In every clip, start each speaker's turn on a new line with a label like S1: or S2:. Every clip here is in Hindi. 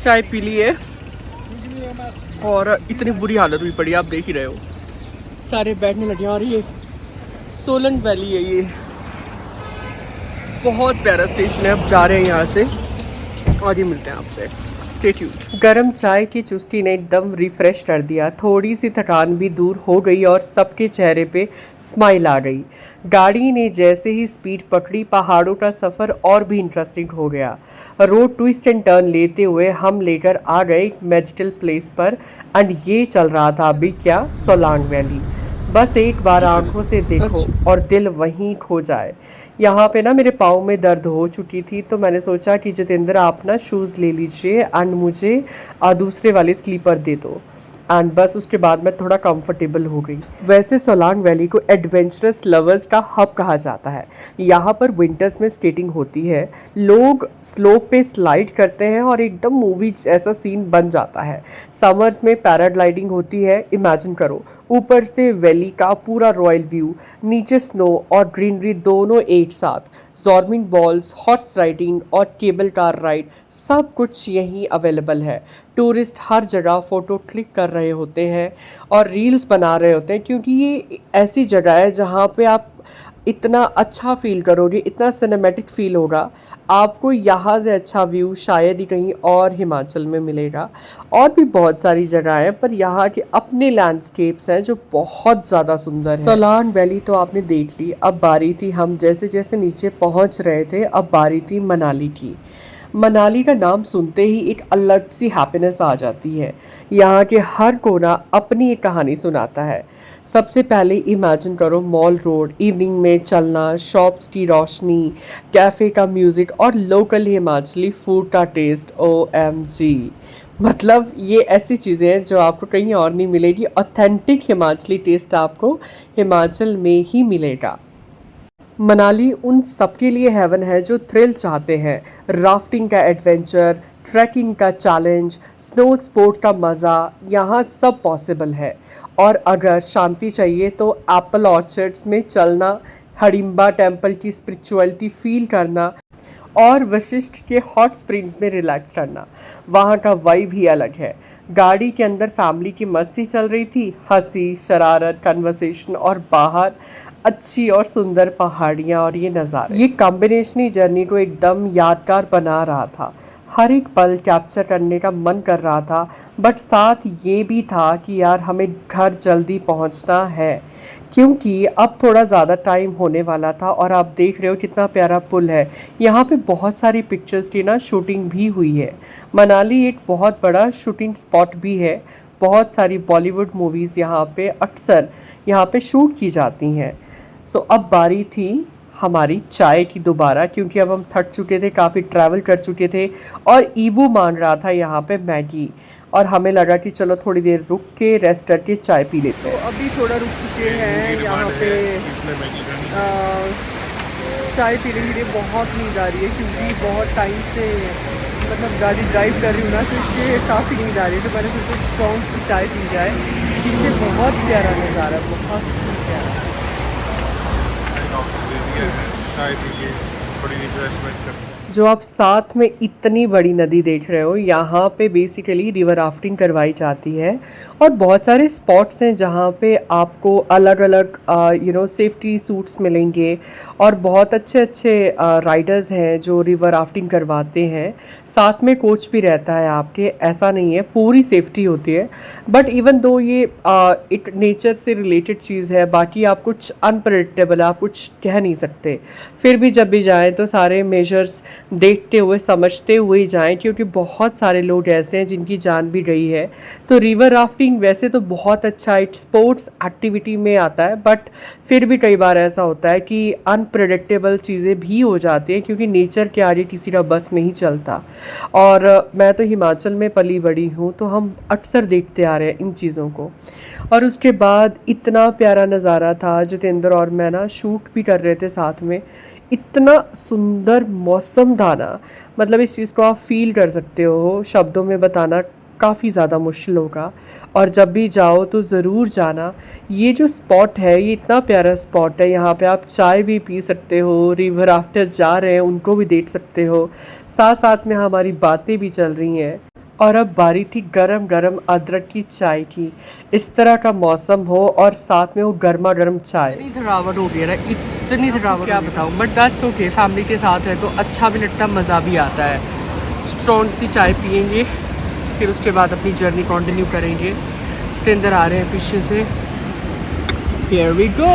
S1: चाय पी ली है और इतनी बुरी हालत हुई पड़ी, आप देख ही रहे हो, सारे बैठने लगे। और ये सोलन वैली है, ये बहुत प्यारा स्टेशन है। अब जा रहे हैं यहाँ से और ये मिलते हैं आपसे। Stay tuned. गरम चाय की चुस्की ने एकदम रिफ़्रेश कर दिया, थोड़ी सी थकान भी दूर हो गई और सबके चेहरे पे स्माइल आ गई। गाड़ी ने जैसे ही स्पीड पकड़ी, पहाड़ों का सफ़र और भी इंटरेस्टिंग हो गया। रोड ट्विस्ट एंड टर्न लेते हुए हम लेकर आ गए एक मैजिकल प्लेस पर, एंड ये चल रहा था अभी क्या, सोलांग वैली। बस एक बार आंखों से देखो और दिल वहीं खो जाए। यहाँ पे ना मेरे पाँव में दर्द हो चुकी थी, तो मैंने सोचा कि जितेंद्र आप ना शूज़ ले लीजिए एंड मुझे दूसरे वाले स्लीपर दे दो। एंड बस उसके बाद मैं थोड़ा कंफर्टेबल हो गई। वैसे सोलांग वैली को एडवेंचरस लवर्स का हब कहा जाता है। यहाँ पर विंटर्स में स्केटिंग होती है, लोग स्लोप पे स्लाइड करते हैं और एकदम मूवी जैसा सीन बन जाता है। समर्स में पैराग्लाइडिंग होती है, इमेजिन करो, ऊपर से वैली का पूरा रॉयल व्यू, नीचे स्नो और ग्रीनरी दोनों एक साथ। जॉर्मिंग बॉल्स, हॉर्स राइडिंग और केबल कार राइड, सब कुछ यहीं अवेलेबल है। टूरिस्ट हर जगह फ़ोटो क्लिक कर रहे होते हैं और रील्स बना रहे होते हैं, क्योंकि ये ऐसी जगह है जहाँ पे आप इतना अच्छा फील करोगे, इतना सिनेमैटिक फील होगा। आपको यहाँ से अच्छा व्यू शायद ही कहीं और हिमाचल में मिलेगा। और भी बहुत सारी जगह हैं, पर यहाँ के अपने लैंडस्केप्स हैं जो बहुत ज़्यादा सुंदर हैं। सोलांग वैली तो आपने देख ली, अब बारी थी, हम जैसे जैसे नीचे पहुँच रहे थे, अब बारी थी मनाली की। मनाली का नाम सुनते ही एक अलग सी हैप्पीनेस आ जाती है। यहाँ के हर कोना अपनी एक कहानी सुनाता है। सबसे पहले इमेजिन करो मॉल रोड, इवनिंग में चलना, शॉप्स की रोशनी, कैफ़े का म्यूज़िक और लोकल हिमाचली फूड का टेस्ट। OMG, मतलब ये ऐसी चीज़ें हैं जो आपको कहीं और नहीं मिलेगी। ऑथेंटिक हिमाचली टेस्ट आपको हिमाचल में ही मिलेगा। मनाली उन सबके लिए हेवन है जो थ्रिल चाहते हैं। राफ्टिंग का एडवेंचर, ट्रैकिंग का चैलेंज, स्नो स्पोर्ट का मज़ा, यहाँ सब पॉसिबल है। और अगर शांति चाहिए तो एप्पल ऑर्चर्ड्स में चलना, हडिम्बा टेम्पल की स्पिरिचुअलिटी फील करना और वशिष्ठ के हॉट स्प्रिंग्स में रिलैक्स करना, वहाँ का वाइब ही अलग है। गाड़ी के अंदर फैमिली की मस्ती चल रही थी, हंसी, शरारत, कन्वर्सेशन और बाहर अच्छी और सुंदर पहाड़ियाँ और ये नज़ारे, ये कॉम्बिनेशन ही जर्नी को एकदम यादगार बना रहा था। हर एक पल कैप्चर करने का मन कर रहा था, बट साथ ये भी था कि यार हमें घर जल्दी पहुंचना है, क्योंकि अब थोड़ा ज़्यादा टाइम होने वाला था। और आप देख रहे हो कितना प्यारा पुल है, यहाँ पे बहुत सारी पिक्चर्स की ना शूटिंग भी हुई है। मनाली एक बहुत बड़ा शूटिंग स्पॉट भी है, बहुत सारी बॉलीवुड मूवीज़ यहाँ पे शूट की जाती हैं। सो अब बारी थी हमारी चाय की दोबारा, क्योंकि अब हम थक चुके थे, काफ़ी ट्रैवल कर चुके थे और ईबू मांग रहा था यहाँ पे मैगी, और हमें लगा कि चलो थोड़ी देर रुक के रेस्ट करके चाय पी लेते हैं। तो अभी थोड़ा रुक चुके हैं यहाँ पे चाय पीने के लिए। बहुत नींद आ रही है क्योंकि बहुत टाइम से मतलब गाड़ी ड्राइव कर रही हूँ ना, तो इसलिए काफ़ी नींद आ रही है। तो मैंने सोचा स्ट्रॉन्ग सी चाय पी जाए। पीछे बहुत प्यारा नज़ारा, बहुत प्यारा। थोड़ी रिफ्रेशमेंट करते हैं। जो आप साथ में इतनी बड़ी नदी देख रहे हो, यहाँ पे बेसिकली रिवर राफ्टिंग करवाई जाती है और बहुत सारे स्पॉट्स हैं जहाँ पे आपको अलग अलग सेफ्टी सूट्स मिलेंगे और बहुत अच्छे अच्छे राइडर्स हैं जो रिवर राफ्टिंग करवाते हैं। साथ में कोच भी रहता है आपके, ऐसा नहीं है, पूरी सेफ्टी होती है। बट इवन दो ये एक नेचर से रिलेटेड चीज़ है, बाकी आप कुछ अनप्रेडिक्टेबल, आप कुछ कह नहीं सकते। फिर भी जब भी जाएँ तो सारे मेजर्स देखते हुए समझते हुए जाएं, क्योंकि बहुत सारे लोग ऐसे हैं जिनकी जान भी गई है। तो रिवर राफ्टिंग वैसे तो बहुत अच्छा एक स्पोर्ट्स एक्टिविटी में आता है, बट फिर भी कई बार ऐसा होता है कि अनप्रेडिक्टेबल चीज़ें भी हो जाती हैं, क्योंकि नेचर के आगे किसी का बस नहीं चलता। और मैं तो हिमाचल में पली बड़ी हूँ, तो हम अक्सर देखते आ रहे हैं इन चीज़ों को। और उसके बाद इतना प्यारा नज़ारा था, जितेंद्र और मैं ना शूट भी कर रहे थे साथ में। इतना सुंदर मौसम था ना, मतलब इस चीज़ को आप फील कर सकते हो, शब्दों में बताना काफ़ी ज़्यादा मुश्किल होगा। और जब भी जाओ तो ज़रूर जाना। ये जो स्पॉट है ये इतना प्यारा स्पॉट है, यहाँ पे आप चाय भी पी सकते हो, रिवर राफ्टर्स जा रहे हैं उनको भी देख सकते हो, साथ साथ में हमारी बातें भी चल रही हैं। और अब बारी थी गरम गरम अदरक की चाय की। इस तरह का मौसम हो और साथ में वो गर्मा गर्म चाय। इतनी थकावट हो गई ना, इतनी थकावट, क्या बताऊँ, बट दैट्स ओके, फैमिली के साथ है तो अच्छा भी लगता है, मज़ा भी आता है। स्ट्रॉन्ग सी चाय पियेंगे, फिर उसके बाद अपनी जर्नी कंटिन्यू करेंगे। जितेंद्र आ रहे हैं पीछे से। Here we go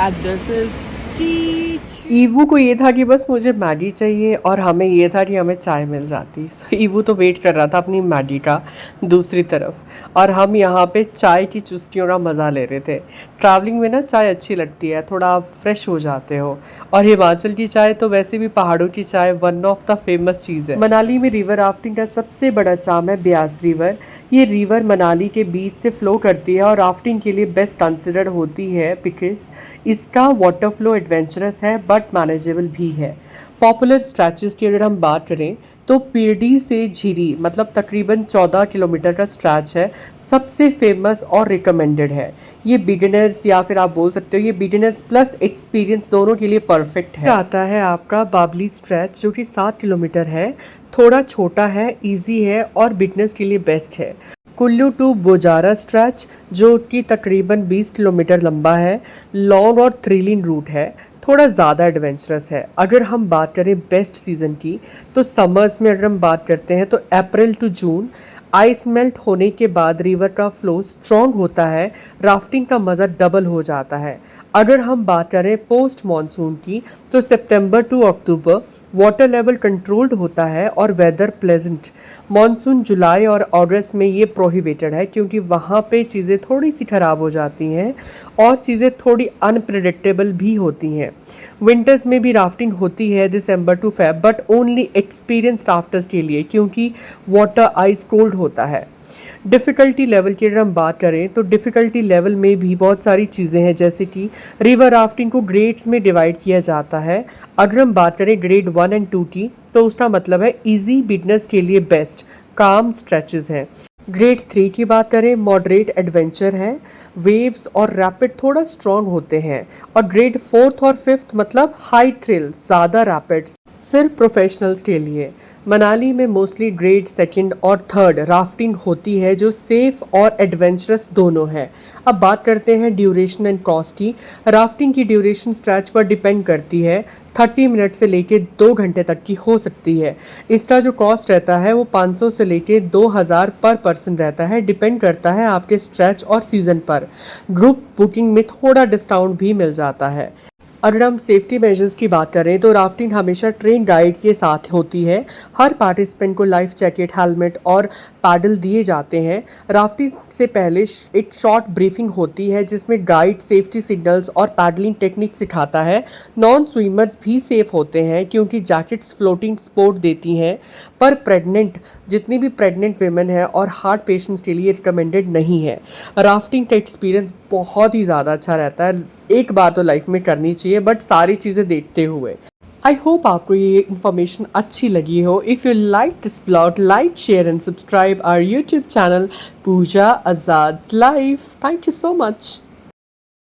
S1: and this is tea। Yiwu को ये था कि बस मुझे मैगी चाहिए और हमें ये था कि हमें चाय मिल जाती। सो ईवू तो वेट कर रहा था अपनी मैगी का दूसरी तरफ, और हम यहाँ पे चाय की चुस्कियों का मज़ा ले रहे थे। ट्रैवलिंग में ना चाय अच्छी लगती है, थोड़ा आप फ्रेश हो जाते हो। और हिमाचल की चाय तो वैसे भी पहाड़ों की चाय वन ऑफ द फेमस चीज़ है। मनाली में रिवर राफ्टिंग का सबसे बड़ा चार्म है ब्यास रिवर। ये रिवर मनाली के बीच से फ्लो करती है और राफ्टिंग के लिए बेस्ट कंसिडर होती है बिकॉज इसका वाटर फ्लो एडवेंचरस है बट मैनेजेबल भी है। पॉपुलर स्ट्रेचेस की अगर हम बात करें तो पीरडी से झीरी मतलब तकरीबन 14 किलोमीटर का स्ट्रैच है, सबसे फेमस और रिकमेंडेड है। ये बिगिनर्स या फिर आप बोल सकते हो ये बिगिनर्स प्लस एक्सपीरियंस दोनों के लिए परफेक्ट है। आता है आपका बाबली स्ट्रैच जो कि 7 किलोमीटर है, थोड़ा छोटा है, इजी है और बिगिनर्स के लिए बेस्ट है। कुल्लू टू बोजारा स्ट्रैच जो कि तकरीबन 20 किलोमीटर लंबा है, लॉन्ग और थ्रिलिंग रूट है, थोड़ा ज़्यादा एडवेंचरस है। अगर हम बात करें बेस्ट सीज़न की तो समर्स में अगर हम बात करते हैं तो अप्रैल टू जून आइस मेल्ट होने के बाद रिवर का फ्लो स्ट्रॉन्ग होता है, राफ्टिंग का मज़ा डबल हो जाता है। अगर हम बात करें पोस्ट मॉनसून की तो September to October water level controlled होता है और वेदर प्लेजेंट। मॉनसून जुलाई और अगस्त में ये प्रोहिबिटेड है क्योंकि वहाँ पे चीज़ें थोड़ी सी ख़राब हो जाती हैं और चीज़ें थोड़ी अनप्रेडिक्टेबल भी होती हैं। विंटर्स में भी राफ्टिंग होती है December to Feb but only experienced rafters के लिए क्योंकि वाटर आइस कोल्ड होता है। डिफ़िकल्टी लेवल की अगर हम बात करें तो डिफ़िकल्टी लेवल में भी बहुत सारी चीज़ें हैं, जैसे कि रिवर राफ्टिंग को ग्रेड्स में डिवाइड किया जाता है। अगर हम बात करें ग्रेड 1 एंड 2 की तो उसका मतलब है इजी बिगनर्स के लिए बेस्ट काम स्ट्रेचेस हैं। ग्रेड 3 की बात करें मॉडरेट एडवेंचर है, वेव्स और रैपिड थोड़ा स्ट्रॉन्ग होते हैं। और ग्रेड 4 और 5 मतलब हाई थ्रिल, ज़्यादा रैपिड्स, सिर्फ प्रोफेशनल्स के लिए। मनाली में मोस्टली ग्रेड 2 और 3 राफ्टिंग होती है जो सेफ़ और एडवेंचरस दोनों है। अब बात करते हैं ड्यूरेशन एंड कॉस्ट की। राफ्टिंग की ड्यूरेशन स्ट्रैच पर डिपेंड करती है, 30 मिनट से लेके 2 घंटे तक की हो सकती है। इसका जो कॉस्ट रहता है वो 500 से लेके 2000 पर पर्सन रहता है, डिपेंड करता है आपके स्ट्रैच और सीज़न पर। ग्रुप बुकिंग में थोड़ा डिस्काउंट भी मिल जाता है। अगर हम सेफ्टी मेजर्स की बात करें तो राफ्टिंग हमेशा ट्रेन गाइड के साथ होती है। हर पार्टिसिपेंट को लाइफ जैकेट, हेलमेट और पैडल दिए जाते हैं। राफ्टिंग से पहले एक शॉर्ट ब्रीफिंग होती है जिसमें गाइड सेफ्टी सिग्नल्स और पैडलिंग टेक्निक सिखाता है। नॉन स्विमर्स भी सेफ होते हैं क्योंकि जैकेट्स फ्लोटिंग सपोर्ट देती हैं, पर जितनी भी प्रेग्नेंट वेमेन है और हार्ट पेशेंट्स के लिए रिकमेंडेड नहीं है। राफ्टिंग का एक्सपीरियंस बहुत ही ज़्यादा अच्छा रहता है, एक बार तो लाइफ में करनी चाहिए बट सारी चीज़ें देखते हुए। आई होप आपको ये इन्फॉर्मेशन अच्छी लगी हो। If you like this blog, like, share and subscribe our YouTube channel Puja Azad's life. Thank you so much.